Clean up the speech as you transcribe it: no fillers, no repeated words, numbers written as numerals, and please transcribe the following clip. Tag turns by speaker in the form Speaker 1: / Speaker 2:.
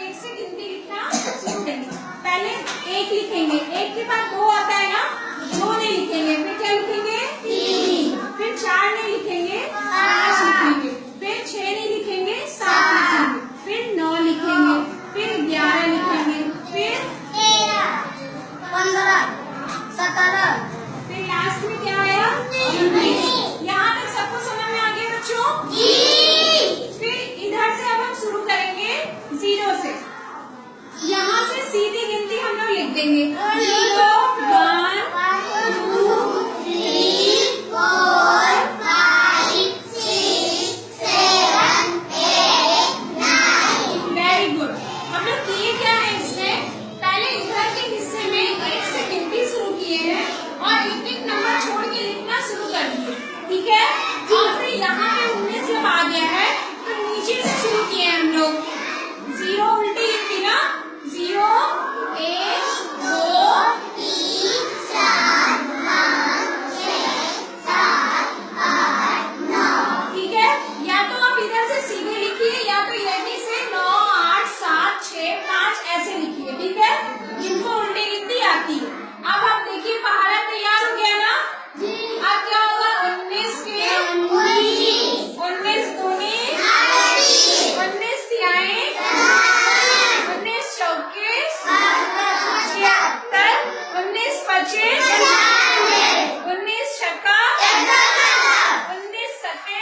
Speaker 1: एक से गिनती लिखना शुरू करेंगे। पहले एक लिखेंगे, एक के बाद दो आता है ना, दो नहीं लिखेंगे, फिर क्या लिखेंगे, तीन, फिर चार नहीं लिखेंगे, पांच लिखेंगे, फिर छह नहीं लिखेंगे, सात लिखेंगे, फिर नौ लिखेंगे, फिर 11 लिखेंगे, फिर
Speaker 2: 13, 15, 17,
Speaker 1: फिर लास्ट में क्या आया, 19। यहाँ तक सबको समझ में आ गया बच्चों? फिर इधर से अब हम शुरू करेंगे 0 से। यहाँ से सीधी गिनती हम लोग लिख देंगे, 0, 1, 2,
Speaker 2: 3, 4, 5, 6, 7, 8, 9।
Speaker 1: Very good. हम लोग किए क्या है इसमें, पहले इधर के हिस्से में एक से गिनती शुरू किए हैं और एक एक नंबर छोड़ के लिखना शुरू कर दिए, ठीक है? और फिर यहाँ पे 19 जब आ गया है तो नीचे से शुरू किए हैं हम लोग। 0 उल्टी लिखी ना, 0, 1, 2,
Speaker 2: 3, 4, 5, 6, 7, 8, 9।
Speaker 1: ठीक है? या तो आप इधर से सीधे लिखिए या तो यहीं से 9, 8, 7, 6, 5 ऐसे लिखिए, ठीक है? जिनको उल्टी गिनती आती है। अब आप देखिए पहाड़ा तैयार हो गया ना, अब क्या होगा, 19 के 19 दूनी 19 तिहाई 19 चौके 76, 19 पचे 19 छक्का 19 सत्ते